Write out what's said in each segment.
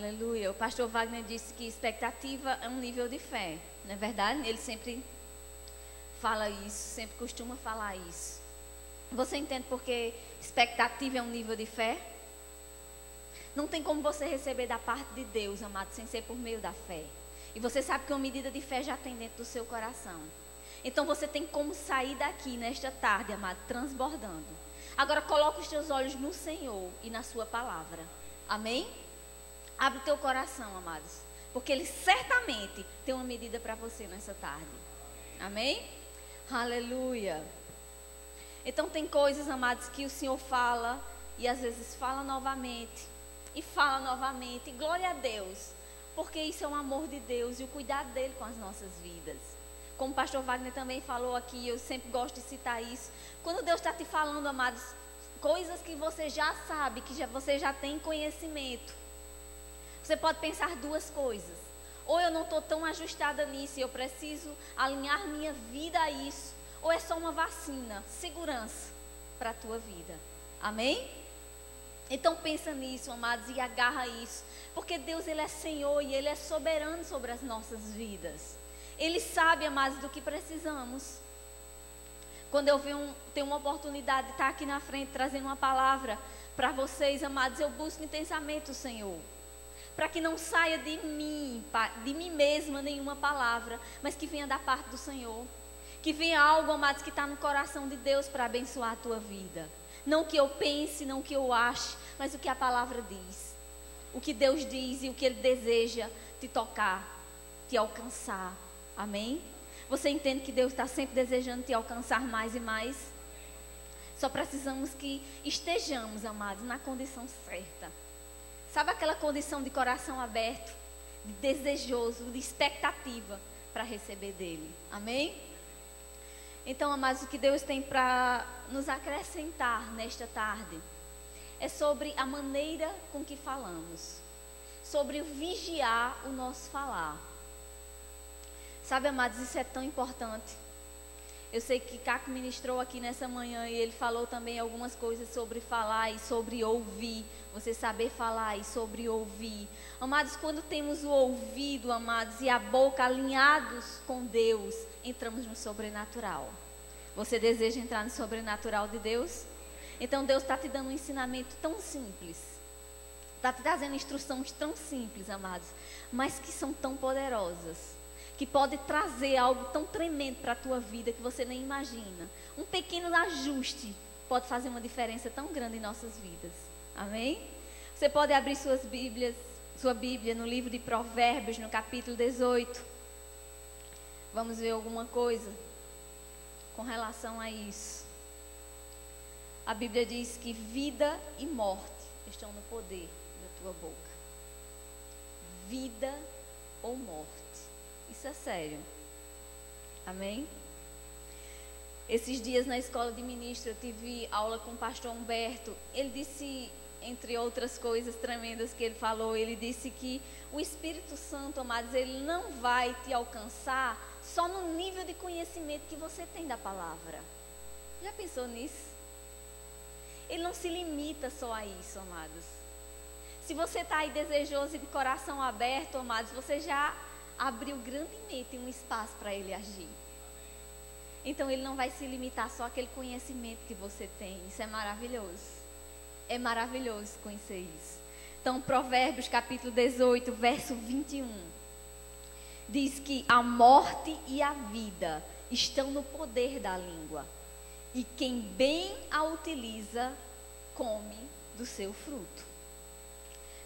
Aleluia. O pastor Wagner disse que expectativa é um nível de fé, não é verdade? Ele sempre fala isso, sempre costuma falar isso. Você entende porque expectativa é um nível de fé? Não tem como você receber da parte de Deus, amado, sem ser por meio da fé. E você sabe que uma medida de fé já tem dentro do seu coração. Então você tem como sair daqui nesta tarde, amado, transbordando. Agora coloca os teus olhos no Senhor e na sua palavra. Amém? Abre o teu coração, amados, porque Ele certamente tem uma medida para você nessa tarde. Amém? Aleluia. Então tem coisas, amados, que o Senhor fala e às vezes fala novamente e fala novamente. E glória a Deus, porque isso é um amor de Deus e o cuidado dele com as nossas vidas. Como o pastor Wagner também falou aqui, eu sempre gosto de citar isso. Quando Deus está te falando, amados, coisas que você já sabe, que você já tem conhecimento, você pode pensar duas coisas. Ou eu não estou tão ajustada nisso e eu preciso alinhar minha vida a isso. Ou é só uma vacina, segurança para a tua vida. Amém? Então pensa nisso, amados, e agarra isso. Porque Deus, Ele é Senhor e Ele é soberano sobre as nossas vidas. Ele sabe, amados, do que precisamos. Quando eu tenho uma oportunidade de estar aqui na frente trazendo uma palavra para vocês, amados, eu busco intensamente o Senhor. Para que não saia de mim mesma nenhuma palavra, mas que venha da parte do Senhor. Que venha algo, amados, que está no coração de Deus para abençoar a tua vida. Não o que eu pense, não o que eu ache, mas o que a palavra diz. O que Deus diz e o que Ele deseja te tocar, te alcançar. Amém? Você entende que Deus está sempre desejando te alcançar mais e mais? Só precisamos que estejamos, amados, na condição certa. Sabe aquela condição de coração aberto, de desejoso, de expectativa para receber dele? Amém? Então, amados, o que Deus tem para nos acrescentar nesta tarde é sobre a maneira com que falamos, sobre o vigiar o nosso falar. Sabe, amados, isso é tão importante. Eu sei que Caco ministrou aqui nessa manhã e ele falou também algumas coisas sobre falar e sobre ouvir. Você saber falar e sobre ouvir. Amados, quando temos o ouvido, amados, e a boca alinhados com Deus, entramos no sobrenatural. Você deseja entrar no sobrenatural de Deus? Então Deus está te dando um ensinamento tão simples. Está te trazendo instruções tão simples, amados, mas que são tão poderosas. Que pode trazer algo tão tremendo para a tua vida que você nem imagina. Um pequeno ajuste pode fazer uma diferença tão grande em nossas vidas. Amém? Você pode abrir sua Bíblia no livro de Provérbios, no capítulo 18. Vamos ver alguma coisa com relação a isso. A Bíblia diz que vida e morte estão no poder da tua boca. Vida ou morte. Isso é sério. Amém? Esses dias na escola de ministro eu tive aula com o pastor Humberto. Ele disse, entre outras coisas tremendas que ele falou, ele disse que o Espírito Santo, amados, ele não vai te alcançar só no nível de conhecimento que você tem da palavra. Já pensou nisso? Ele não se limita só a isso, amados. Se você está aí desejoso e de coração aberto, amados, você já abriu grandemente um espaço para Ele agir. Então Ele não vai se limitar só àquele conhecimento que você tem. Isso é maravilhoso. É maravilhoso conhecer isso. Então Provérbios capítulo 18, verso 21. Diz que a morte e a vida estão no poder da língua. E quem bem a utiliza, come do seu fruto.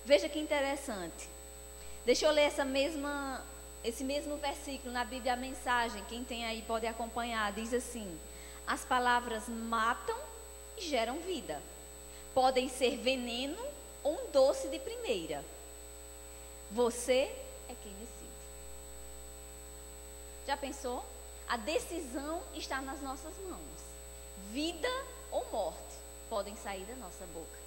Veja que interessante. Deixa eu ler esse mesmo versículo na Bíblia, a mensagem, quem tem aí pode acompanhar, diz assim: as palavras matam e geram vida, podem ser veneno ou um doce de primeira, você é quem decide. Já pensou? A decisão está nas nossas mãos. Vida ou morte podem sair da nossa boca.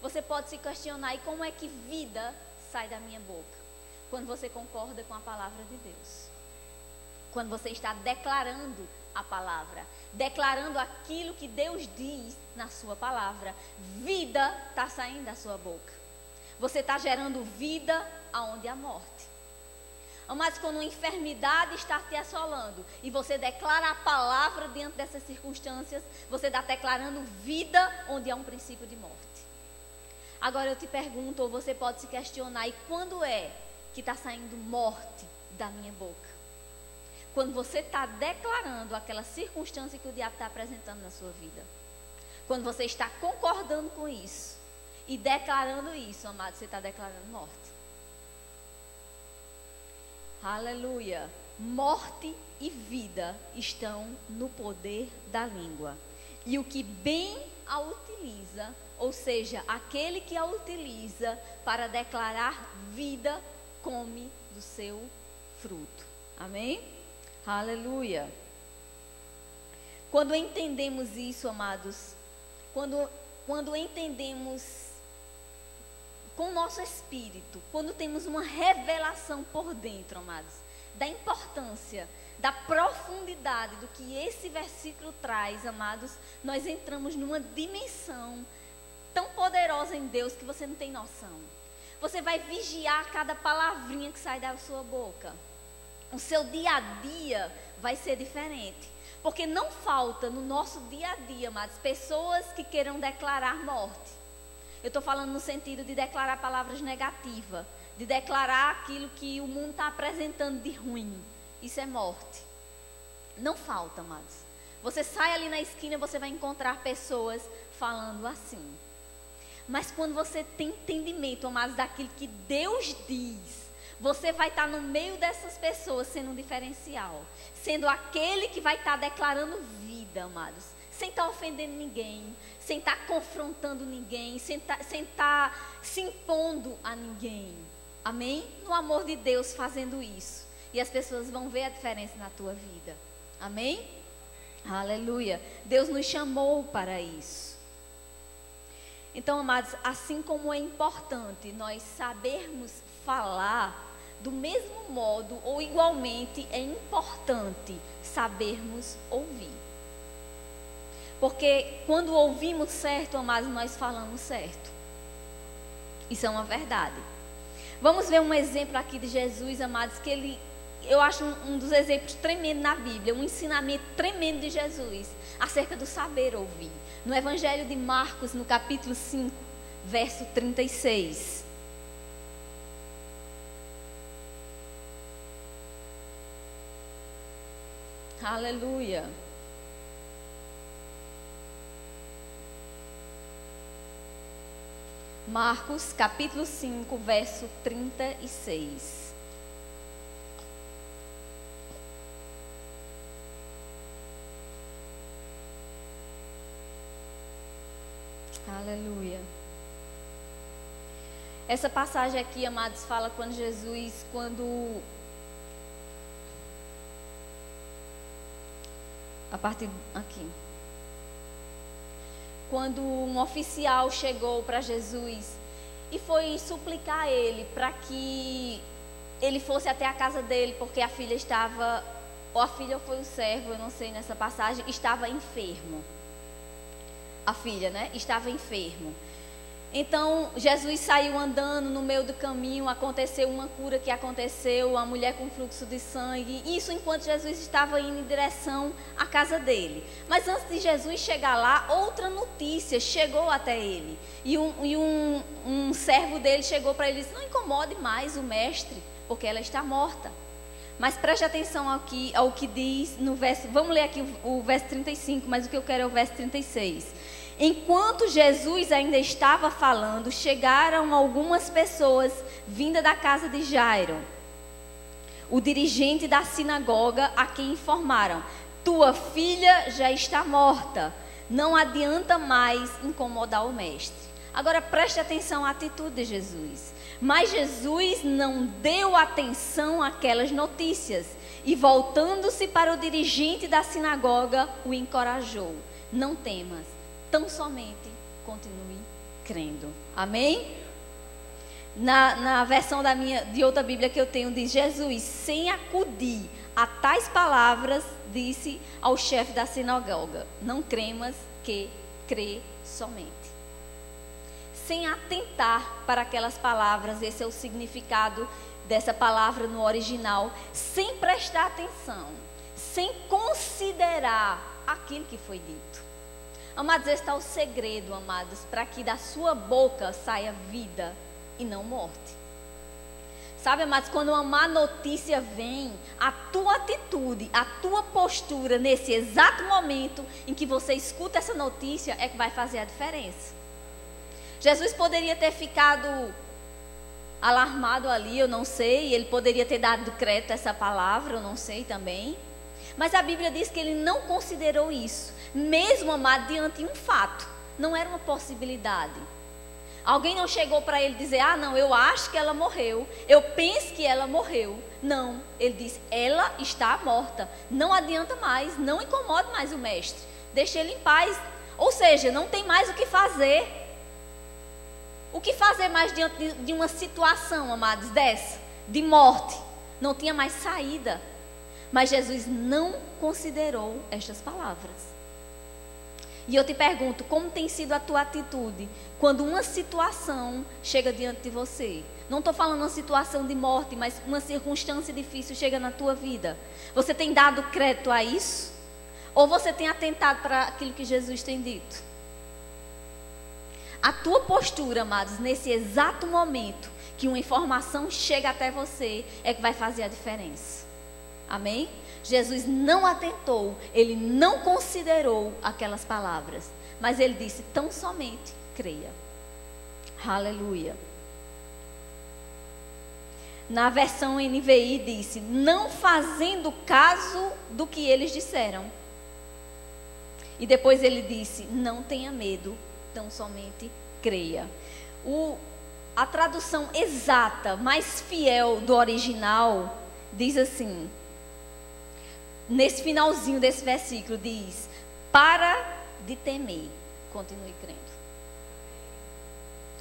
Você pode se questionar, e como é que vida sai da minha boca? Quando você concorda com a palavra de Deus. Quando você está declarando a palavra. Declarando aquilo que Deus diz na sua palavra. Vida está saindo da sua boca. Você está gerando vida aonde há morte. Mas quando uma enfermidade está te assolando e você declara a palavra diante dessas circunstâncias, você está declarando vida onde há um princípio de morte. Agora eu te pergunto, ou você pode se questionar, e quando é que está saindo morte da minha boca? Quando você está declarando aquela circunstância que o diabo está apresentando na sua vida. Quando você está concordando com isso e declarando isso, amado, você está declarando morte. Aleluia. Morte e vida estão no poder da língua. E o que bem a utiliza, ou seja, aquele que a utiliza para declarar vida, come do seu fruto. Amém? Aleluia. Quando entendemos isso, amados, quando entendemos com o nosso espírito, quando temos uma revelação por dentro, amados, da importância, da profundidade do que esse versículo traz, amados, nós entramos numa dimensão tão poderosa em Deus que você não tem noção. Você vai vigiar cada palavrinha que sai da sua boca. O seu dia a dia vai ser diferente. Porque não falta no nosso dia a dia, amados, pessoas que queiram declarar morte. Eu estou falando no sentido de declarar palavras negativas, de declarar aquilo que o mundo está apresentando de ruim. Isso é morte. Não falta, amados. Você sai ali na esquina, você vai encontrar pessoas falando assim. Mas quando você tem entendimento, amados, daquilo que Deus diz, você vai estar no meio dessas pessoas sendo um diferencial. Sendo aquele que vai estar declarando vida, amados. Sem estar ofendendo ninguém, sem estar confrontando ninguém, sem estar se impondo a ninguém. Amém? No amor de Deus fazendo isso. E as pessoas vão ver a diferença na tua vida. Amém? Aleluia. Deus nos chamou para isso. Então, amados, assim como é importante nós sabermos falar, do mesmo modo ou igualmente é importante sabermos ouvir. Porque quando ouvimos certo, amados, nós falamos certo. Isso é uma verdade. Vamos ver um exemplo aqui de Jesus, amados, que eu acho um dos exemplos tremendos na Bíblia, um ensinamento tremendo de Jesus, acerca do saber ouvir. No Evangelho de Marcos, no capítulo 5, verso 36. Aleluia. Marcos, capítulo 5, verso 36. Aleluia. Essa passagem aqui, amados, fala a partir aqui. Quando um oficial chegou para Jesus e foi suplicar a ele para que ele fosse até a casa dele, porque a filha estava, ou a filha ou foi o servo, eu não sei nessa passagem, estava enfermo. A filha, né? Estava enfermo. Então, Jesus saiu andando no meio do caminho, aconteceu uma cura que aconteceu, a mulher com fluxo de sangue, isso enquanto Jesus estava indo em direção à casa dele. Mas antes de Jesus chegar lá, outra notícia chegou até ele. E um servo dele chegou para ele e disse: não incomode mais o mestre, porque ela está morta. Mas preste atenção aqui ao que diz no verso, vamos ler aqui o verso 35, mas o que eu quero é o verso 36. Enquanto Jesus ainda estava falando, chegaram algumas pessoas vindas da casa de Jairo, o dirigente da sinagoga, a quem informaram: tua filha já está morta, não adianta mais incomodar o mestre. Agora preste atenção à atitude de Jesus. Mas Jesus não deu atenção àquelas notícias e, voltando-se para o dirigente da sinagoga, o encorajou: não temas, tão somente continue crendo. Amém? Na versão de outra Bíblia que eu tenho, diz: Jesus, sem acudir a tais palavras, disse ao chefe da sinagoga: não cremas, que crê somente. sem atentar para aquelas palavras. Esse é o significado dessa palavra no original, sem prestar atenção, sem considerar aquilo que foi dito. Amados, esse está o segredo, amados, para que da sua boca saia vida e não morte. Sabe, amados, quando uma má notícia vem, a tua atitude, a tua postura nesse exato momento em que você escuta essa notícia é que vai fazer a diferença. Jesus poderia ter ficado alarmado ali, eu não sei, ele poderia ter dado crédito a essa palavra, eu não sei também. Mas a Bíblia diz que ele não considerou isso, mesmo, amado, diante de um fato, não era uma possibilidade. Alguém não chegou para ele dizer, não, eu acho que ela morreu, eu penso que ela morreu. Não, ele disse, ela está morta, não adianta mais, não incomode mais o mestre, deixe ele em paz. Ou seja, não tem mais o que fazer. O que fazer mais diante de uma situação, amados, dessa, de morte? Não tinha mais saída. Mas Jesus não considerou estas palavras. E eu te pergunto, como tem sido a tua atitude quando uma situação chega diante de você? Não estou falando uma situação de morte, mas uma circunstância difícil chega na tua vida. Você tem dado crédito a isso? Ou você tem atentado para aquilo que Jesus tem dito? A tua postura, amados, nesse exato momento que uma informação chega até você, é que vai fazer a diferença. Amém? Jesus não atentou, ele não considerou aquelas palavras, mas ele disse, tão somente creia. Aleluia. Na versão NVI disse, não fazendo caso do que eles disseram. E depois ele disse, não tenha medo, tão somente creia. A tradução exata, mais fiel do original, diz assim, nesse finalzinho desse versículo, diz, para de temer, continue crendo.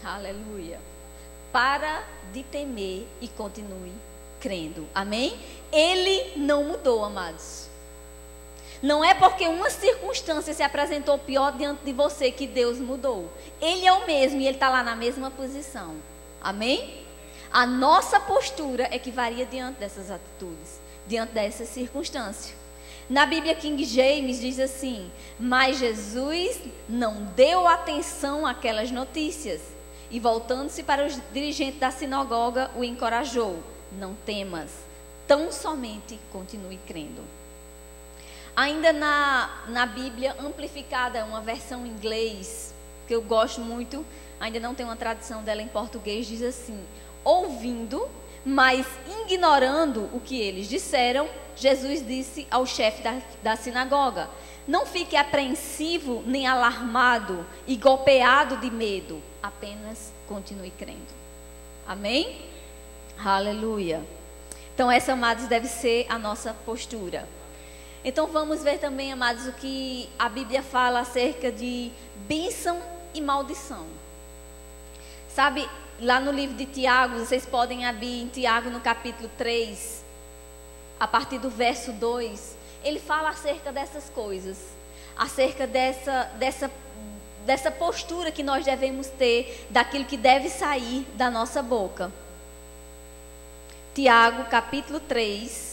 Aleluia. Para de temer e continue crendo. Amém? Ele não mudou, amados. Não é porque uma circunstância se apresentou pior diante de você que Deus mudou. Ele é o mesmo e ele está lá na mesma posição. Amém? A nossa postura é que varia diante dessas atitudes, diante dessa circunstância. Na Bíblia King James diz assim, mas Jesus não deu atenção àquelas notícias. E voltando-se para os dirigentes da sinagoga, o encorajou, não temas, tão somente continue crendo. Ainda na Bíblia amplificada, uma versão em inglês, que eu gosto muito, ainda não tem uma tradução dela em português, diz assim, ouvindo, mas ignorando o que eles disseram, Jesus disse ao chefe da sinagoga, não fique apreensivo nem alarmado e golpeado de medo, apenas continue crendo. Amém? Aleluia. Então essa, amados, deve ser a nossa postura. Então vamos ver também, amados, o que a Bíblia fala acerca de bênção e maldição. Sabe, lá no livro de Tiago, vocês podem abrir em Tiago no capítulo 3, a partir do verso 2, ele fala acerca dessas coisas, acerca dessa postura que nós devemos ter, daquilo que deve sair da nossa boca. Tiago, capítulo 3.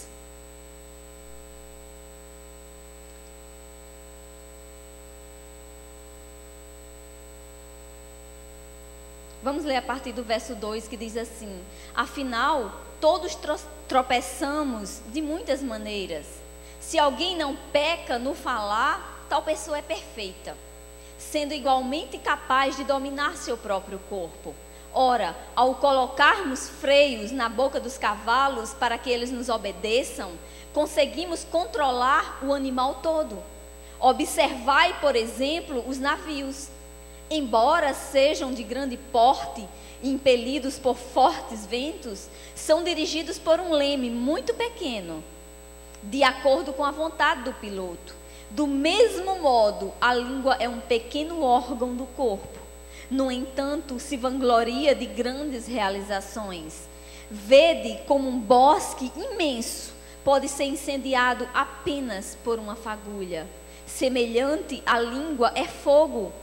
Vamos ler a partir do verso 2, que diz assim, afinal, todos tropeçamos de muitas maneiras. Se alguém não peca no falar, tal pessoa é perfeita, sendo igualmente capaz de dominar seu próprio corpo. Ora, ao colocarmos freios na boca dos cavalos para que eles nos obedeçam, conseguimos controlar o animal todo. Observai, por exemplo, os navios. Embora sejam de grande porte e impelidos por fortes ventos, são dirigidos por um leme muito pequeno, de acordo com a vontade do piloto. Do mesmo modo, a língua é um pequeno órgão do corpo. No entanto, se vangloria de grandes realizações. Vede como um bosque imenso pode ser incendiado apenas por uma fagulha. Semelhante à língua é fogo.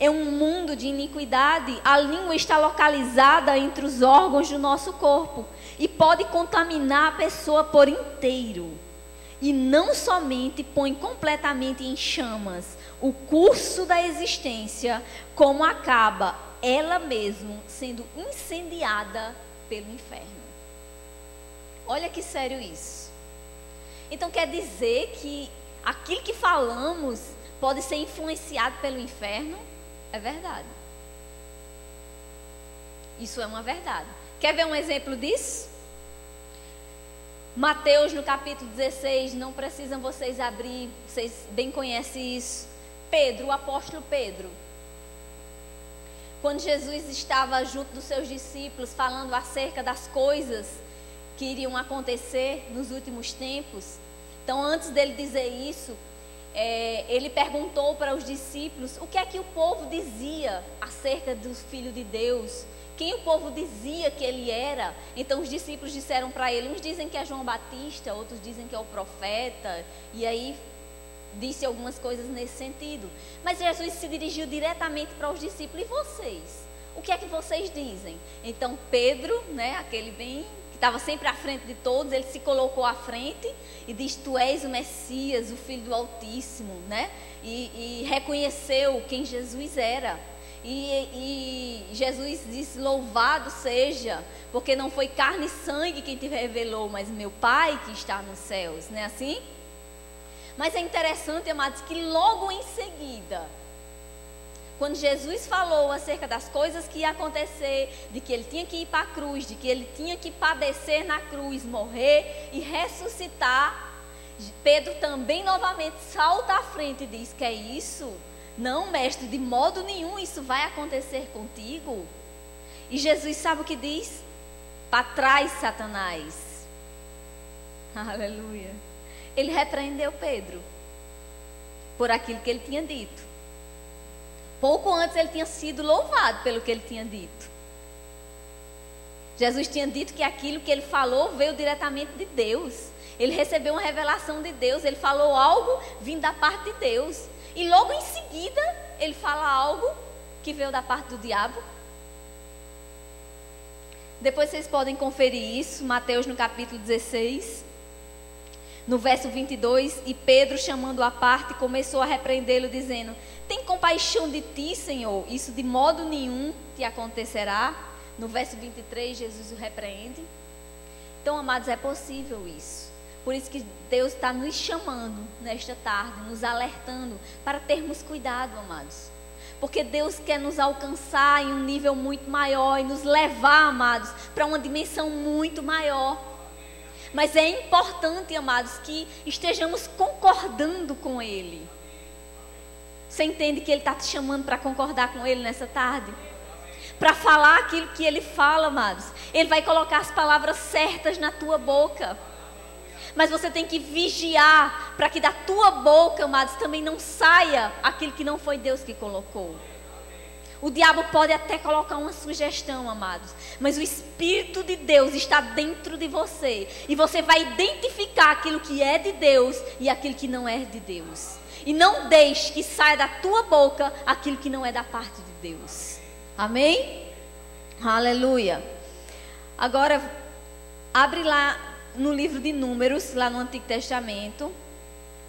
é um mundo de iniquidade. A língua está localizada entre os órgãos do nosso corpo e pode contaminar a pessoa por inteiro. E não somente põe completamente em chamas o curso da existência, como acaba ela mesma sendo incendiada pelo inferno. Olha que sério isso. Então quer dizer que aquilo que falamos pode ser influenciado pelo inferno? É verdade. Isso é uma verdade. Quer ver um exemplo disso? Mateus, no capítulo 16, não precisam vocês abrir, vocês bem conhecem isso. Pedro, o apóstolo Pedro. Quando Jesus estava junto dos seus discípulos, falando acerca das coisas que iriam acontecer nos últimos tempos. Então, antes dele dizer isso, ele perguntou para os discípulos o que é que o povo dizia acerca do Filho de Deus. Quem o povo dizia que ele era. Então os discípulos disseram para ele, uns dizem que é João Batista, outros dizem que é o profeta, e aí disse algumas coisas nesse sentido. Mas Jesus se dirigiu diretamente para os discípulos, e vocês? O que é que vocês dizem? Então Pedro, né, aquele bem que estava sempre à frente de todos, ele se colocou à frente e disse, tu és o Messias, o Filho do Altíssimo, né? E reconheceu quem Jesus era. E Jesus disse, louvado seja, porque não foi carne e sangue quem te revelou, mas meu Pai que está nos céus, não é assim? Mas é interessante, amados, que logo em seguida, quando Jesus falou acerca das coisas que ia acontecer, de que ele tinha que ir para a cruz, de que ele tinha que padecer na cruz, morrer e ressuscitar, Pedro também novamente salta à frente e diz, que é isso? Não, mestre, de modo nenhum isso vai acontecer contigo. E Jesus sabe o que diz? Para trás, Satanás. Aleluia. Ele repreendeu Pedro por aquilo que ele tinha dito. Pouco antes ele tinha sido louvado pelo que ele tinha dito. Jesus tinha dito que aquilo que ele falou veio diretamente de Deus. Ele recebeu uma revelação de Deus, ele falou algo vindo da parte de Deus. E logo em seguida, ele fala algo que veio da parte do diabo. Depois vocês podem conferir isso, Mateus no capítulo 16, no verso 22. E Pedro, chamando-o à parte, começou a repreendê-lo, dizendo, tem compaixão de ti, Senhor, isso de modo nenhum te acontecerá. No verso 23, Jesus o repreende. Então, amados, é possível isso. Por isso que Deus está nos chamando nesta tarde, nos alertando para termos cuidado, amados. Porque Deus quer nos alcançar em um nível muito maior e nos levar, amados, para uma dimensão muito maior. Mas é importante, amados, que estejamos concordando com Ele. Você entende que Ele está te chamando para concordar com Ele nessa tarde? Para falar aquilo que Ele fala, amados. Ele vai colocar as palavras certas na tua boca. Mas você tem que vigiar para que da tua boca, amados, também não saia aquilo que não foi Deus que colocou. O diabo pode até colocar uma sugestão, amados, mas o Espírito de Deus está dentro de você. E você vai identificar aquilo que é de Deus e aquilo que não é de Deus. E não deixe que saia da tua boca aquilo que não é da parte de Deus. Amém? Aleluia. Agora, abre lá no livro de Números, lá no Antigo Testamento,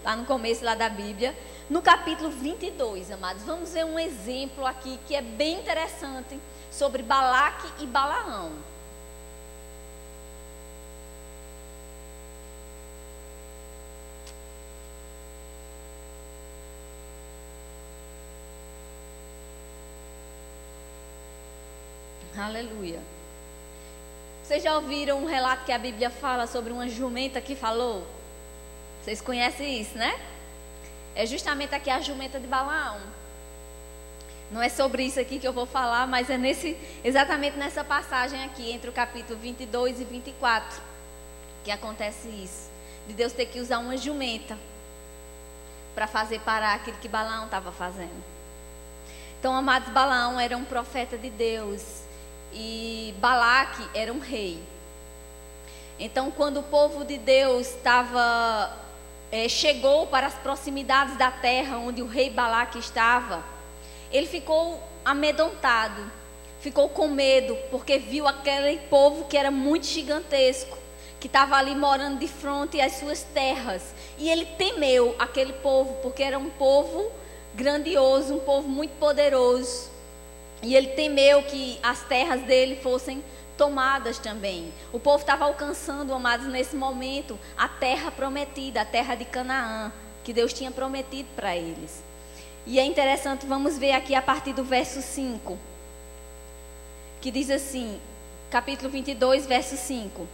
lá no começo lá da Bíblia, no capítulo 22, amados. Vamos ver um exemplo aqui que é bem interessante sobre Balaque e Balaão. Aleluia. Vocês já ouviram um relato que a Bíblia fala sobre uma jumenta que falou? Vocês conhecem isso, né? É justamente aqui a jumenta de Balaão. Não é sobre isso aqui que eu vou falar, mas é exatamente nessa passagem aqui, entre o capítulo 22 e 24, que acontece isso. De Deus ter que usar uma jumenta para fazer parar aquilo que Balaão estava fazendo. Então, amados, Balaão era um profeta de Deus. E Balaque era um rei. Então, quando o povo de Deus chegou para as proximidades da terra onde o rei Balaque estava, ele ficou amedrontado, ficou com medo, porque viu aquele povo que era muito gigantesco, que estava ali morando de frente às suas terras. E ele temeu aquele povo, porque era um povo grandioso, um povo muito poderoso. E ele temeu que as terras dele fossem tomadas também. O povo estava alcançando, amados, nesse momento, a terra prometida, a terra de Canaã, que Deus tinha prometido para eles. E é interessante, vamos ver aqui a partir do verso 5, que diz assim, capítulo 22, verso 5.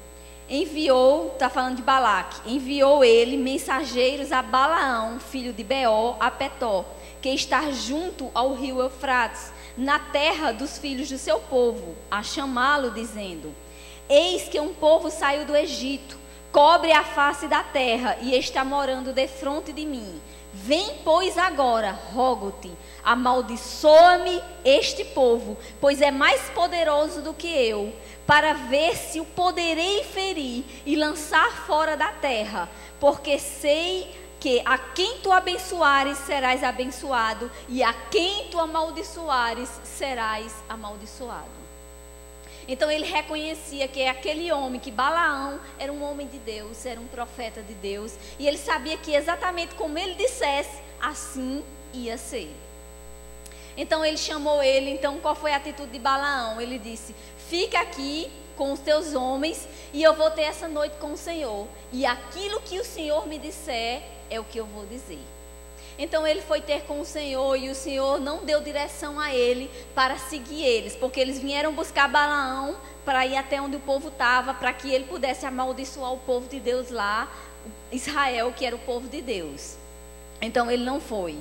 Enviou, está falando de Balaque, enviou ele mensageiros a Balaão, filho de Beor, a Petó, que está junto ao rio Eufrates, na terra dos filhos do seu povo, a chamá-lo, dizendo: eis que um povo saiu do Egito, cobre a face da terra e está morando defronte de mim. Vem, pois, agora, rogo-te, amaldiçoa-me este povo, pois é mais poderoso do que eu, para ver se o poderei ferir e lançar fora da terra, porque sei que a quem tu abençoares serás abençoado, e a quem tu amaldiçoares serás amaldiçoado. Então ele reconhecia que aquele homem, que Balaão era um homem de Deus, era um profeta de Deus, e ele sabia que exatamente como ele dissesse, assim ia ser. Então ele chamou ele. Então qual foi a atitude de Balaão? Ele disse: fica aqui com os teus homens e eu vou ter essa noite com o Senhor, e aquilo que o Senhor me disser é o que eu vou dizer. Então ele foi ter com o Senhor, e o Senhor não deu direção a ele para seguir eles, porque eles vieram buscar Balaão para ir até onde o povo estava, para que ele pudesse amaldiçoar o povo de Deus lá, Israel, que era o povo de Deus. Então ele não foi.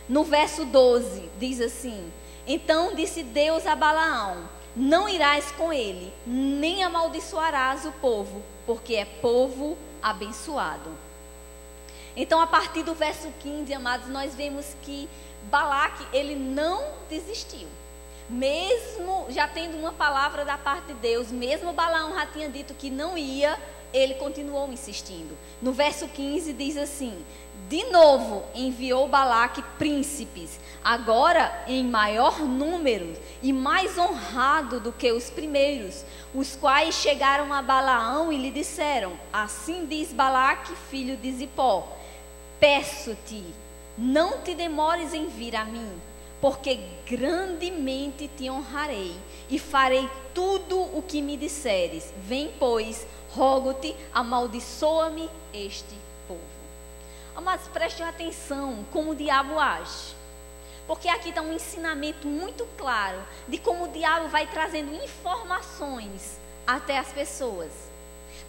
No verso 12 diz assim: então disse Deus a Balaão: não irás com ele, nem amaldiçoarás o povo, porque é povo abençoado. Então, a partir do verso 15, amados, nós vemos que Balaque, ele não desistiu. Mesmo já tendo uma palavra da parte de Deus, mesmo Balaão já tinha dito que não ia, ele continuou insistindo. No verso 15 diz assim: de novo enviou Balaque príncipes, agora em maior número e mais honrado do que os primeiros, os quais chegaram a Balaão e lhe disseram: assim diz Balaque, filho de Zipó, peço-te, não te demores em vir a mim, porque grandemente te honrarei e farei tudo o que me disseres. Vem, pois, rogo-te, amaldiçoa-me este povo. Amados, prestem atenção como o diabo age, porque aqui está um ensinamento muito claro de como o diabo vai trazendo informações até as pessoas,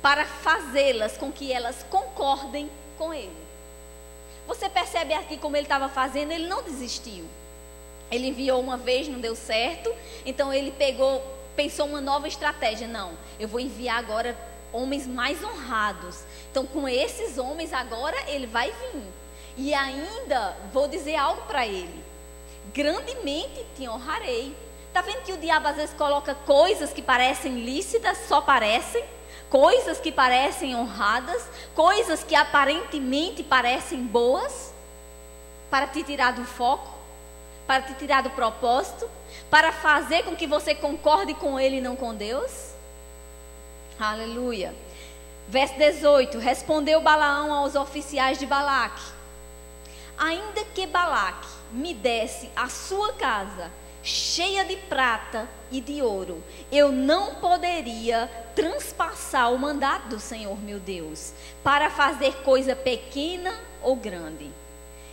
para fazê-las com que elas concordem com ele. Você percebe aqui como ele estava fazendo? Ele não desistiu. Ele enviou uma vez, não deu certo, então ele pensou uma nova estratégia. Não, eu vou enviar agora homens mais honrados. Então com esses homens agora ele vai vir. E ainda vou dizer algo para ele: grandemente te honrarei. Está vendo que o diabo às vezes coloca coisas que parecem lícitas, só parecem, coisas que parecem honradas, coisas que aparentemente parecem boas, para te tirar do foco, para te tirar do propósito, para fazer com que você concorde com ele e não com Deus. Aleluia. Verso 18: respondeu Balaão aos oficiais de Balaque: ainda que Balaque me desse a sua casa cheia de prata e de ouro, eu não poderia transpassar o mandato do Senhor meu Deus, para fazer coisa pequena ou grande.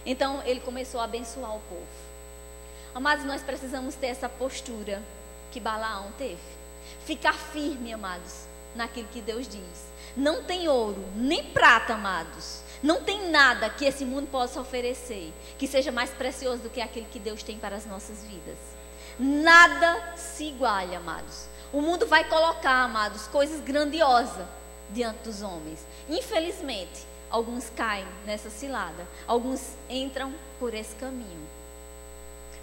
Então ele começou a abençoar o povo. Amados, nós precisamos ter essa postura que Balaão teve. Ficar firme, amados, naquilo que Deus diz. Não tem ouro, nem prata, amados. Não tem nada que esse mundo possa oferecer que seja mais precioso do que aquele que Deus tem para as nossas vidas. Nada se iguala, amados. O mundo vai colocar, amados, coisas grandiosas diante dos homens. Infelizmente, alguns caem nessa cilada. Alguns entram por esse caminho.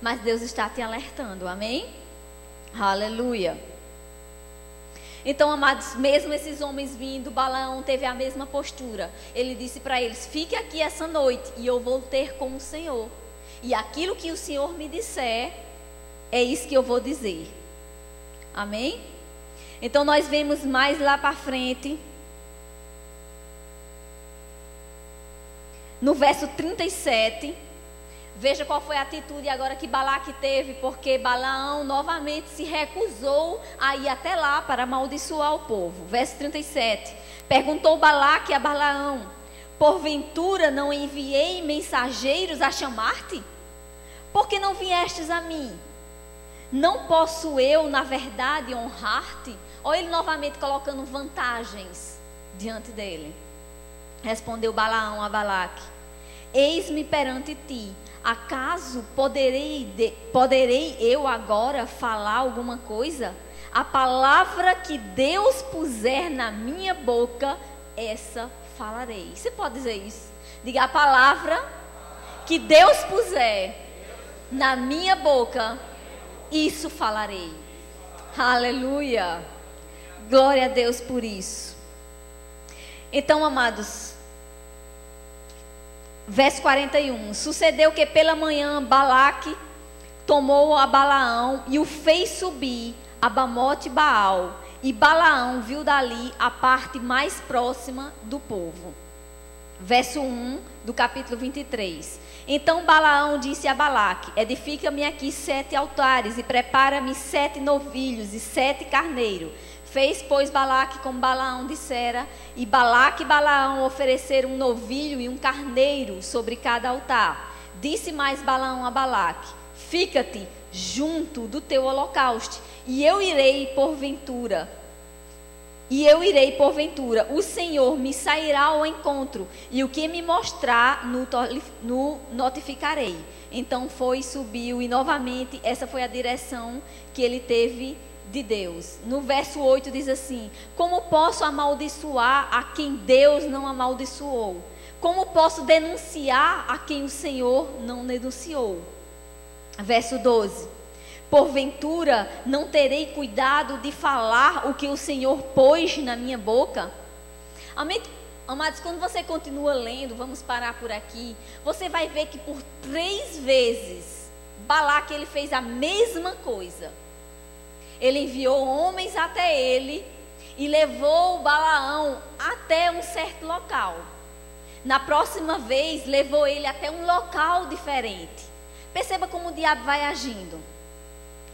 Mas Deus está te alertando, amém? Aleluia. Então, amados, mesmo esses homens vindo, Balaão teve a mesma postura. Ele disse para eles: fique aqui essa noite e eu vou ter com o Senhor. E aquilo que o Senhor me disser, é isso que eu vou dizer. Amém? Então nós vemos mais lá para frente, no verso 37, veja qual foi a atitude agora que Balaque teve, porque Balaão novamente se recusou a ir até lá para amaldiçoar o povo. Verso 37, perguntou Balaque a Balaão: porventura não enviei mensageiros a chamar-te? Por que não viestes a mim? Não posso eu, na verdade, honrar-te? Olha ele novamente colocando vantagens diante dele. Respondeu Balaão a Balaque: eis-me perante ti, acaso poderei eu agora falar alguma coisa? A palavra que Deus puser na minha boca, essa falarei. Você pode dizer isso? Diga: a palavra que Deus puser na minha boca, isso falarei. Aleluia. Glória a Deus por isso. Então, amados, verso 41. Sucedeu que pela manhã Balaque tomou a Balaão e o fez subir a Bamote Baal. E Balaão viu dali a parte mais próxima do povo. Verso 1 do capítulo 23. Então Balaão disse a Balaque: edifica-me aqui 7 altares e prepara-me 7 novilhos e 7 carneiros. Fez, pois, Balaque como Balaão dissera, e Balaque e Balaão ofereceram um novilho e um carneiro sobre cada altar. Disse mais Balaão a Balaque: fica-te junto do teu holocausto, e eu irei porventura, o Senhor me sairá ao encontro, e o que me mostrar no notificarei. Então foi, subiu, e novamente essa foi a direção que ele teve de Deus. No verso 8 diz assim: como posso amaldiçoar a quem Deus não amaldiçoou? Como posso denunciar a quem o Senhor não denunciou? Verso 12: porventura não terei cuidado de falar o que o Senhor pôs na minha boca? Amém? Amados, quando você continua lendo, vamos parar por aqui, você vai ver que por 3 vezes Balaque ele fez a mesma coisa. Ele enviou homens até ele e levou Balaão até um certo local. Na próxima vez, levou ele até um local diferente. Perceba como o diabo vai agindo.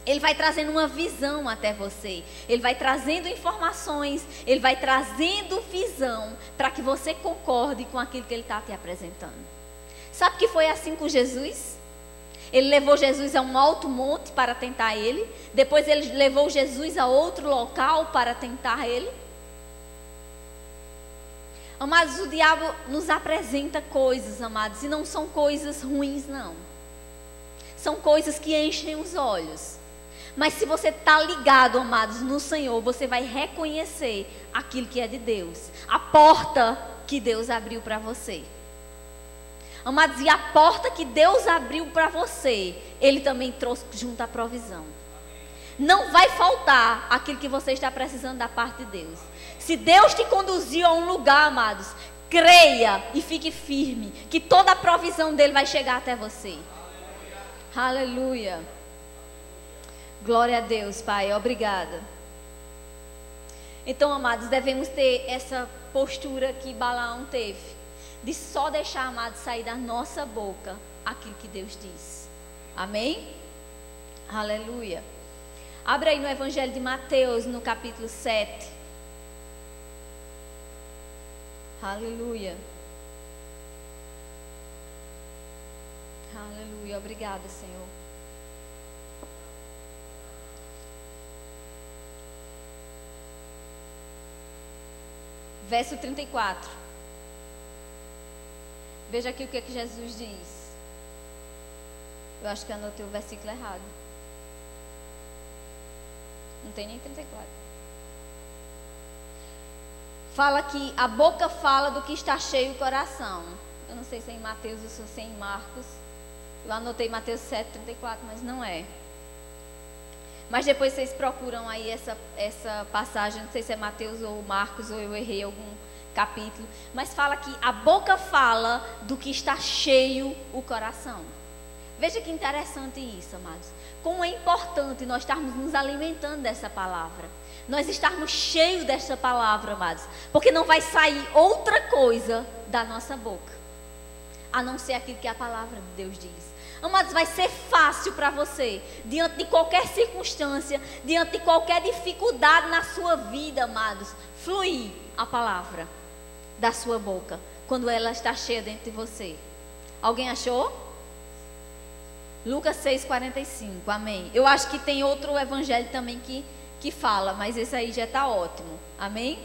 Ele vai trazendo uma visão até você. Ele vai trazendo informações. Ele vai trazendo visão para que você concorde com aquilo que ele está te apresentando. Sabe que foi assim com Jesus? Ele levou Jesus a um alto monte para tentar ele. Depois ele levou Jesus a outro local para tentar ele. Amados, o diabo nos apresenta coisas, amados, e não são coisas ruins, não. São coisas que enchem os olhos. Mas se você está ligado, amados, no Senhor, você vai reconhecer aquilo que é de Deus. A porta que Deus abriu para você. Amados, e a porta que Deus abriu para você, Ele também trouxe junto a provisão. Não vai faltar aquilo que você está precisando da parte de Deus. Se Deus te conduziu a um lugar, amados, creia e fique firme, que toda a provisão dele vai chegar até você. Aleluia. Glória a Deus, Pai. Obrigada. Então, amados, devemos ter essa postura que Balaão teve. De só deixar, amados, sair da nossa boca aquilo que Deus diz. Amém? Aleluia. Abre aí no Evangelho de Mateus, no capítulo 7. Aleluia. Aleluia. Obrigada, Senhor. Verso 34. Veja aqui o que Jesus diz. Eu acho que anotei o versículo errado. Não tem nem 34. Fala que a boca fala do que está cheio o coração. Eu não sei se é em Mateus ou se é em Marcos. Eu anotei Mateus 7, 34, mas não é. Mas depois vocês procuram aí essa passagem. Não sei se é Mateus ou Marcos, ou eu errei algum capítulo, mas fala que a boca fala do que está cheio o coração. Veja que interessante isso, amados. Como é importante nós estarmos nos alimentando dessa palavra. Nós estarmos cheios dessa palavra, amados. Porque não vai sair outra coisa da nossa boca, a não ser aquilo que a palavra de Deus diz. Amados, vai ser fácil para você, diante de qualquer circunstância, diante de qualquer dificuldade na sua vida, amados, fluir a palavra da sua boca, quando ela está cheia dentro de você. Alguém achou? Lucas 6,45, amém. Eu acho que tem outro evangelho também que fala, mas esse aí já está ótimo, amém?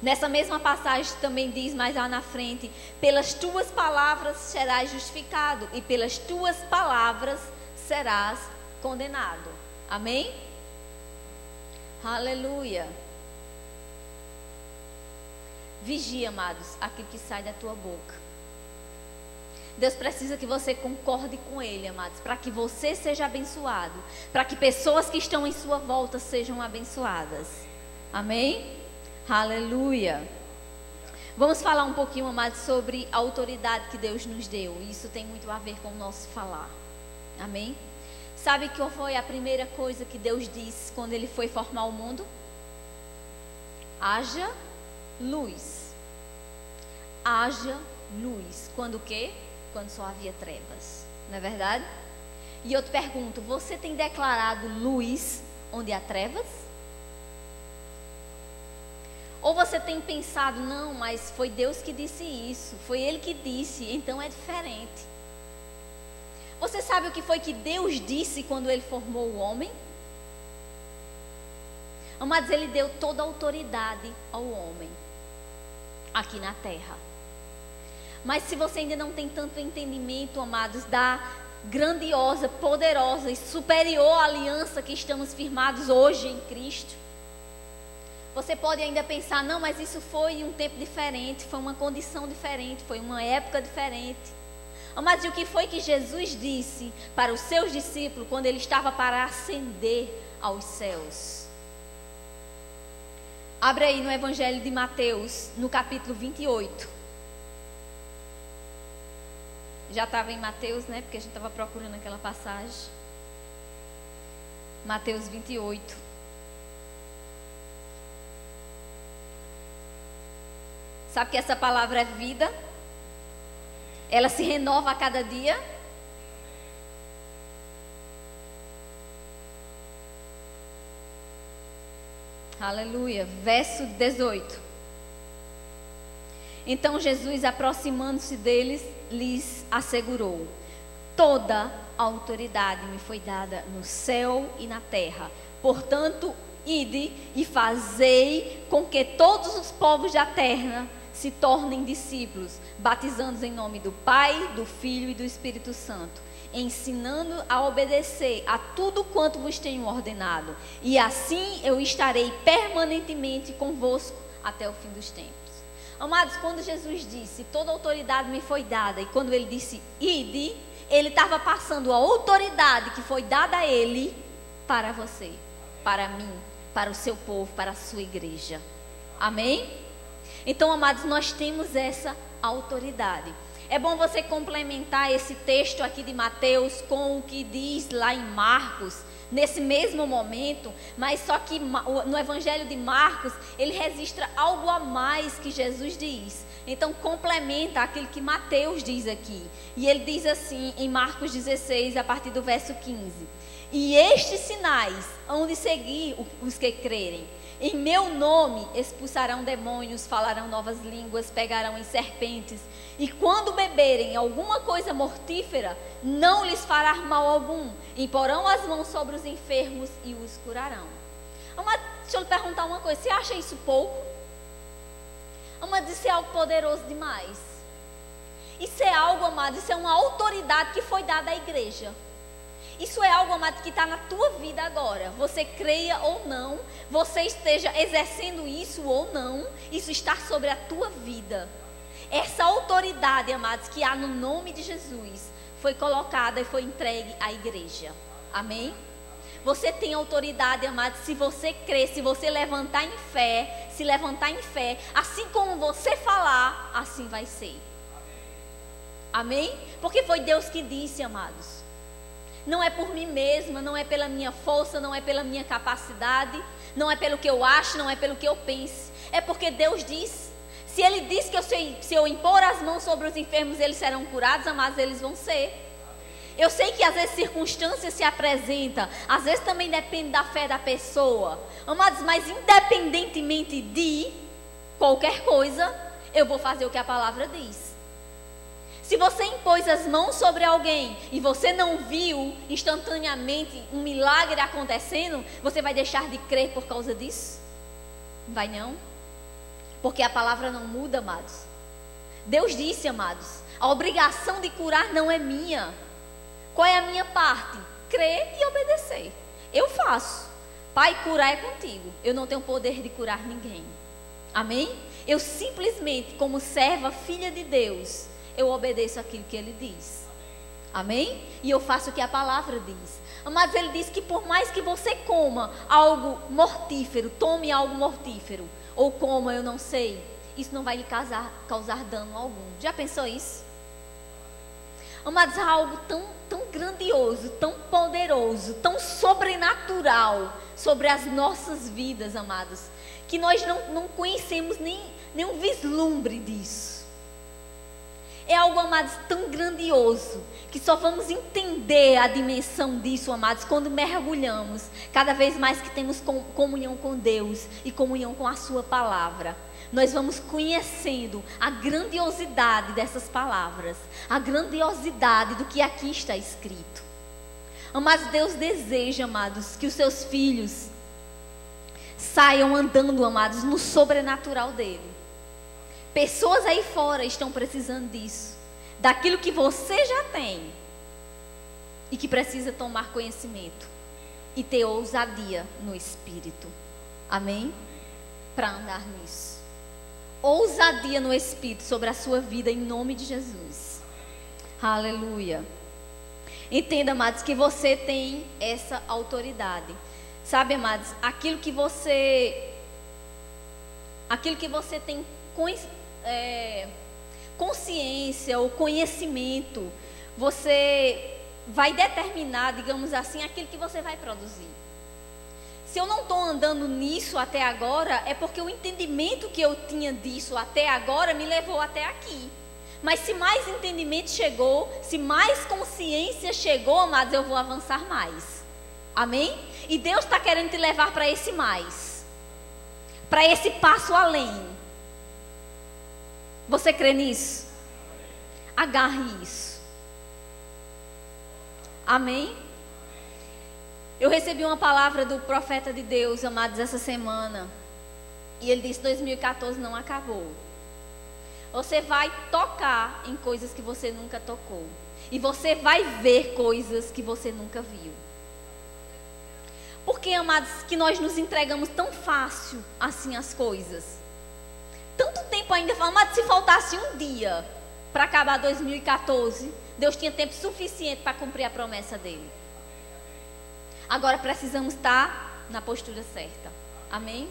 Nessa mesma passagem também diz mais lá na frente: pelas tuas palavras serás justificado e pelas tuas palavras serás condenado, amém? Aleluia. Vigia, amados, aquilo que sai da tua boca. Deus precisa que você concorde com Ele, amados, para que você seja abençoado, para que pessoas que estão em sua volta sejam abençoadas. Amém? Aleluia. Vamos falar um pouquinho, amados, sobre a autoridade que Deus nos deu. Isso tem muito a ver com o nosso falar. Amém? Sabe qual foi a primeira coisa que Deus disse quando Ele foi formar o mundo? Haja luz. Haja luz. Quando o quê? Quando só havia trevas, não é verdade? E eu te pergunto, você tem declarado luz onde há trevas? Ou você tem pensado, não, mas foi Deus que disse isso, foi Ele que disse, então é diferente. Você sabe o que foi que Deus disse quando Ele formou o homem? Amados, Ele deu toda a autoridade ao homem aqui na terra. Mas se você ainda não tem tanto entendimento, amados, da grandiosa, poderosa e superior aliança que estamos firmados hoje em Cristo, você pode ainda pensar, não, mas isso foi um tempo diferente, foi uma condição diferente, foi uma época diferente. Amados, e o que foi que Jesus disse para os seus discípulos quando Ele estava para ascender aos céus? Abre aí no Evangelho de Mateus, no capítulo 28. Já estava em Mateus, né? Porque a gente estava procurando aquela passagem. Mateus 28. Sabe que essa palavra é vida? Ela se renova a cada dia. Aleluia. Verso 18. Então Jesus, aproximando-se deles, lhes assegurou: toda a autoridade me foi dada no céu e na terra. Portanto, ide e fazei com que todos os povos da terra se tornem discípulos, batizando-os em nome do Pai, do Filho e do Espírito Santo, ensinando a obedecer a tudo quanto vos tenho ordenado. E assim eu estarei permanentemente convosco até o fim dos tempos. Amados, quando Jesus disse, toda autoridade me foi dada, e quando Ele disse, ide, Ele estava passando a autoridade que foi dada a Ele para você, para mim, para o seu povo, para a sua igreja. Amém? Então, amados, nós temos essa autoridade. É bom você complementar esse texto aqui de Mateus com o que diz lá em Marcos, nesse mesmo momento, mas só que no Evangelho de Marcos, ele registra algo a mais que Jesus diz. Então complementa aquilo que Mateus diz aqui. E ele diz assim em Marcos 16, a partir do verso 15: e estes sinais hão de seguir os que crerem. Em meu nome expulsarão demônios, falarão novas línguas, pegarão em serpentes, e quando beberem alguma coisa mortífera, não lhes fará mal algum, imporão as mãos sobre os enfermos e os curarão. Amado, deixa eu lhe perguntar uma coisa, você acha isso pouco? Amado, isso é algo poderoso demais. Isso é algo, amado, isso é uma autoridade que foi dada à igreja. Isso é algo, amado, que está na tua vida agora. Você creia ou não, você esteja exercendo isso ou não, isso está sobre a tua vida. Essa autoridade, amados, que há no nome de Jesus, foi colocada e foi entregue à igreja. Amém? Você tem autoridade, amados, se você crer, se você levantar em fé, se levantar em fé, assim como você falar, assim vai ser. Amém? Porque foi Deus que disse, amados. Não é por mim mesma, não é pela minha força, não é pela minha capacidade, não é pelo que eu acho, não é pelo que eu pense. É porque Deus disse. Se Ele disse que se eu impor as mãos sobre os enfermos, eles serão curados, amados, eles vão ser. Eu sei que às vezes circunstâncias se apresentam, às vezes também depende da fé da pessoa. Amados, mas independentemente de qualquer coisa, eu vou fazer o que a palavra diz. Se você impôs as mãos sobre alguém e você não viu instantaneamente um milagre acontecendo, você vai deixar de crer por causa disso? Vai não? Porque a palavra não muda, amados. Deus disse, amados, a obrigação de curar não é minha. Qual é a minha parte? Crer e obedecer. Eu faço. Pai, curar é contigo. Eu não tenho poder de curar ninguém. Amém? Eu simplesmente, como serva, filha de Deus, eu obedeço aquilo que Ele diz. Amém? E eu faço o que a palavra diz. Mas Ele diz que por mais que você coma algo mortífero, tome algo mortífero, ou coma, eu não sei, isso não vai lhe causar dano algum. Já pensou isso? Amados, há algo tão grandioso, tão poderoso, tão sobrenatural sobre as nossas vidas, amados, que nós não conhecemos nem um vislumbre disso. É algo, amados, tão grandioso, que só vamos entender a dimensão disso, amados, quando mergulhamos, cada vez mais que temos comunhão com Deus e comunhão com a sua palavra. Nós vamos conhecendo a grandiosidade dessas palavras, a grandiosidade do que aqui está escrito. Amados, Deus deseja, amados, que os seus filhos saiam andando, amados, no sobrenatural dele. Pessoas aí fora estão precisando disso, daquilo que você já tem e que precisa tomar conhecimento e ter ousadia no Espírito. Amém? Para andar nisso. Ousadia no Espírito sobre a sua vida em nome de Jesus. Aleluia. Entenda, amados, que você tem essa autoridade. Sabe, amados, aquilo que você tem consciência ou conhecimento, você vai determinar, digamos assim, aquilo que você vai produzir. Se eu não estou andando nisso até agora, é porque o entendimento que eu tinha disso até agora me levou até aqui. Mas se mais entendimento chegou, se mais consciência chegou, amados, eu vou avançar mais. Amém? E Deus está querendo te levar para esse mais, para esse passo além. Você crê nisso? Agarre isso. Amém? Eu recebi uma palavra do profeta de Deus, amados, essa semana. E ele disse: 2014 não acabou. Você vai tocar em coisas que você nunca tocou. E você vai ver coisas que você nunca viu. Por que, amados, que nós nos entregamos tão fácil assim as coisas? Tanto tempo ainda, amados, se faltasse um dia para acabar 2014, Deus tinha tempo suficiente para cumprir a promessa dele. Agora precisamos estar na postura certa. Amém?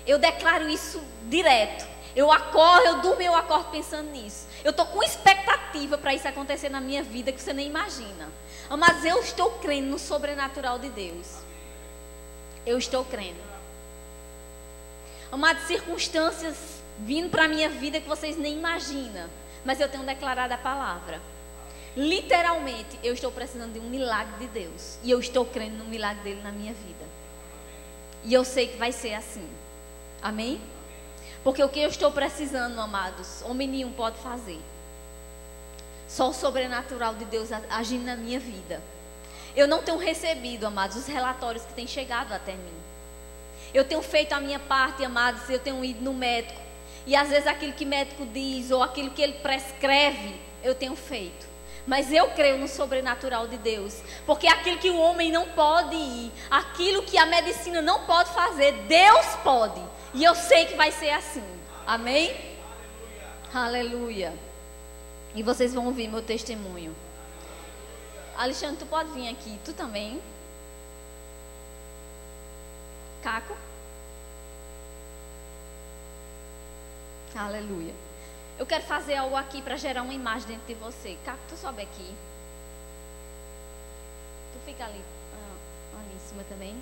Eu declaro isso direto. Eu durmo e eu acordo pensando nisso. Eu estou com expectativa para isso acontecer na minha vida que você nem imagina. Mas eu estou crendo no sobrenatural de Deus. Eu estou crendo. Amadas, circunstâncias vindo para a minha vida que vocês nem imaginam. Mas eu tenho declarado a palavra. Literalmente, eu estou precisando de um milagre de Deus. E eu estou crendo no milagre dele na minha vida. E eu sei que vai ser assim. Amém? Porque o que eu estou precisando, amados, homem nenhum pode fazer. Só o sobrenatural de Deus agindo na minha vida. Eu não tenho recebido, amados, os relatórios que têm chegado até mim. Eu tenho feito a minha parte, amados, eu tenho ido no médico. E às vezes aquilo que o médico diz, ou aquilo que ele prescreve, eu tenho feito. Mas eu creio no sobrenatural de Deus. Porque aquilo que o homem não pode ir, aquilo que a medicina não pode fazer, Deus pode. E eu sei que vai ser assim. Amém? Aleluia. E vocês vão ouvir meu testemunho. Alexandre, tu pode vir aqui. Tu também. Caco. Aleluia. Eu quero fazer algo aqui para gerar uma imagem dentro de você. Caco, tu sobe aqui. Tu fica ali, ali em cima também.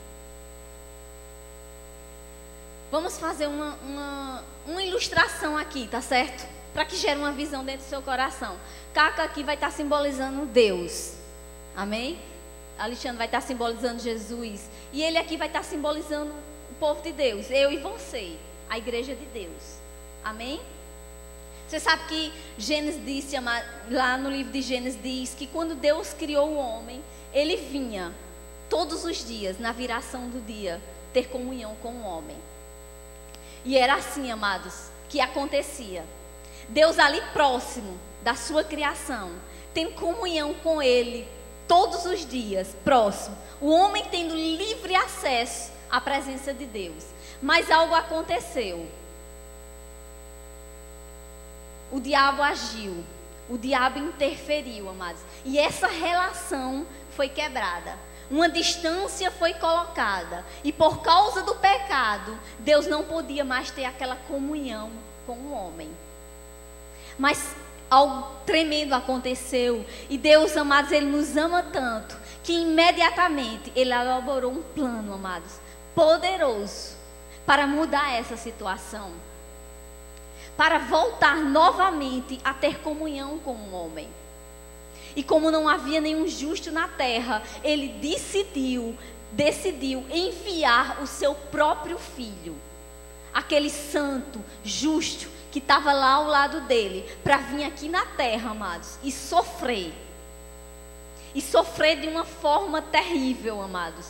Vamos fazer uma ilustração aqui, tá certo? Para que gere uma visão dentro do seu coração. Caco aqui vai estar simbolizando Deus. Amém? Alexandre vai estar simbolizando Jesus. E ele aqui vai estar simbolizando o povo de Deus. Eu e você. A igreja de Deus. Amém? Você sabe que Gênesis disse, lá no livro de Gênesis diz que quando Deus criou o homem, ele vinha todos os dias, na viração do dia, ter comunhão com o homem. E era assim, amados, que acontecia. Deus ali próximo da sua criação, tem comunhão com ele todos os dias, próximo. O homem tendo livre acesso à presença de Deus. Mas algo aconteceu. O diabo agiu, o diabo interferiu, amados. E essa relação foi quebrada. Uma distância foi colocada. E por causa do pecado, Deus não podia mais ter aquela comunhão com o homem. Mas algo tremendo aconteceu. E Deus, amados, Ele nos ama tanto, que imediatamente Ele elaborou um plano, amados, poderoso, para mudar essa situação. Para voltar novamente a ter comunhão com o homem. E como não havia nenhum justo na terra, ele decidiu enviar o seu próprio filho, aquele santo, justo, que estava lá ao lado dele, para vir aqui na terra, amados, e sofrer. E sofrer de uma forma terrível, amados.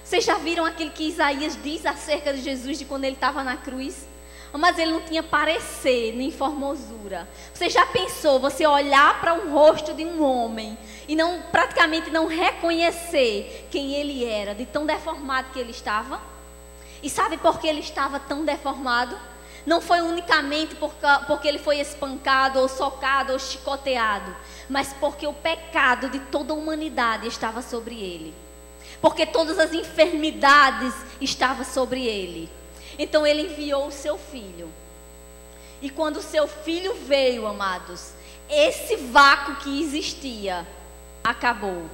Vocês já viram aquilo que Isaías diz acerca de Jesus, de quando ele estava na cruz? Mas ele não tinha parecer, nem formosura. Você já pensou, você olhar para um rosto de um homem e praticamente não reconhecer quem ele era, de tão deformado que ele estava? E sabe por que ele estava tão deformado? Não foi unicamente porque ele foi espancado, ou socado, ou chicoteado, mas porque o pecado de toda a humanidade estava sobre ele. Porque todas as enfermidades estavam sobre ele. Então ele enviou o seu filho. E quando o seu filho veio, amados, esse vácuo que existia acabou.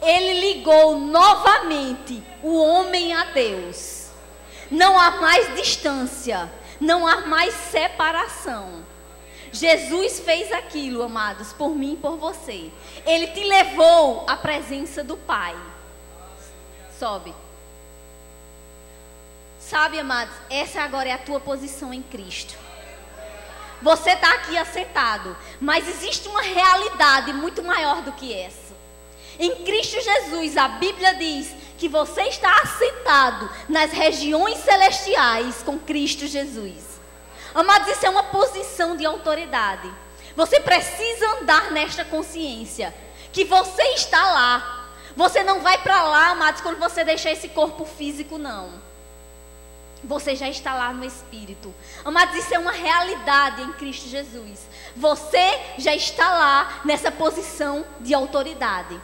Ele ligou novamente o homem a Deus. Não há mais distância, não há mais separação. Jesus fez aquilo, amados, por mim e por você. Ele te levou à presença do Pai. Sobe. Sabe, amados, essa agora é a tua posição em Cristo. Você está aqui assentado, mas existe uma realidade muito maior do que essa. Em Cristo Jesus, a Bíblia diz que você está assentado nas regiões celestiais com Cristo Jesus. Amados, isso é uma posição de autoridade. Você precisa andar nesta consciência que você está lá. Você não vai para lá, amados, quando você deixar esse corpo físico, não. Você já está lá no Espírito. Amados, isso é uma realidade em Cristo Jesus. Você já está lá nessa posição de autoridade.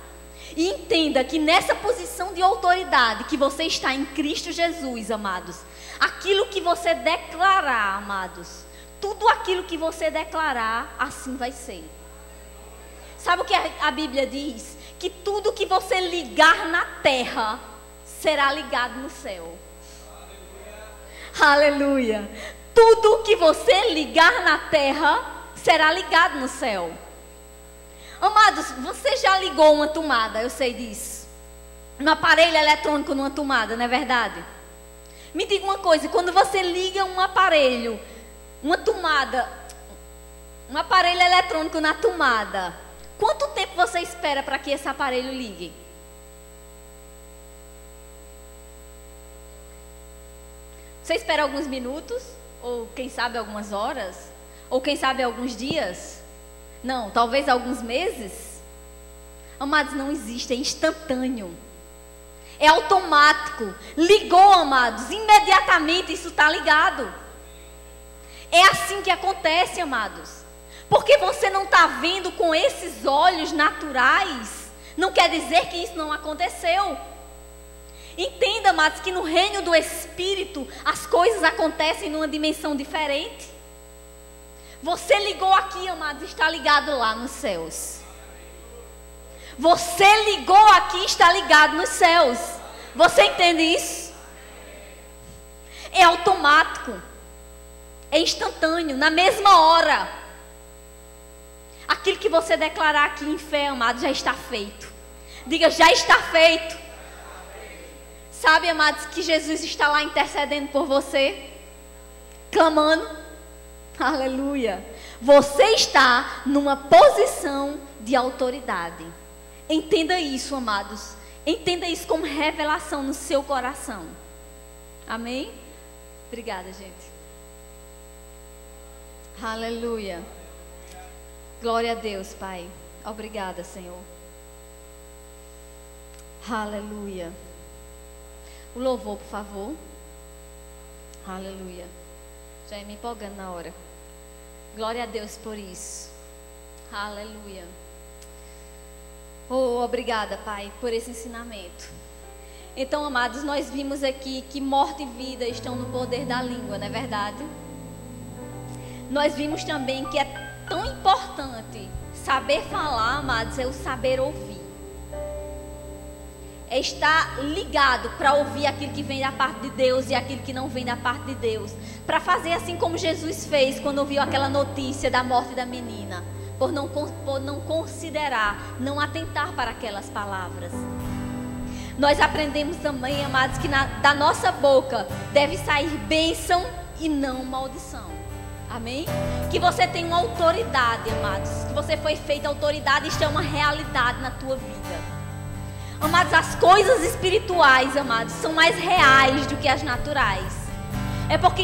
E entenda que nessa posição de autoridade que você está em Cristo Jesus, amados, aquilo que você declarar, amados, tudo aquilo que você declarar, assim vai ser. Sabe o que a Bíblia diz? Que tudo que você ligar na terra será ligado no céu. Aleluia. Tudo que você ligar na terra será ligado no céu. Amados, você já ligou uma tomada, eu sei disso. Um aparelho eletrônico numa tomada, não é verdade? Me diga uma coisa, quando você liga um aparelho, uma tomada, um aparelho eletrônico na tomada, quanto tempo você espera para que esse aparelho ligue? Você espera alguns minutos? Ou quem sabe algumas horas? Ou quem sabe alguns dias? Não, talvez alguns meses? Amados, não existe, é instantâneo. É automático. Ligou, amados, imediatamente isso está ligado. É assim que acontece, amados. Porque você não está vendo com esses olhos naturais, não quer dizer que isso não aconteceu. Entenda, amados, que no reino do Espírito as coisas acontecem numa dimensão diferente. Você ligou aqui, amados, está ligado lá nos céus. Você ligou aqui, está ligado nos céus. Você entende isso? É automático. É instantâneo, na mesma hora. Aquilo que você declarar aqui em fé, amado, já está feito. Diga, já está feito. Sabe, amados, que Jesus está lá intercedendo por você? Clamando. Aleluia. Você está numa posição de autoridade. Entenda isso, amados. Entenda isso como revelação no seu coração. Amém? Obrigada, gente. Aleluia. Glória a Deus, Pai. Obrigada, Senhor. Aleluia. O louvor, por favor. Aleluia. Já ia me empolgando na hora. Glória a Deus por isso. Aleluia. Oh, obrigada, Pai, por esse ensinamento. Então, amados, nós vimos aqui que morte e vida estão no poder da língua, não é verdade? Nós vimos também que é tão importante saber falar, amados, é o saber ouvir. É estar ligado para ouvir aquilo que vem da parte de Deus e aquilo que não vem da parte de Deus. Para fazer assim como Jesus fez quando ouviu aquela notícia da morte da menina. Por não considerar, não atentar para aquelas palavras. Nós aprendemos também, amados, que da nossa boca deve sair bênção e não maldição. Amém? Que você tem uma autoridade, amados. Que você foi feita autoridade, isto é uma realidade na tua vida. Amados, as coisas espirituais, amados, são mais reais do que as naturais. É porque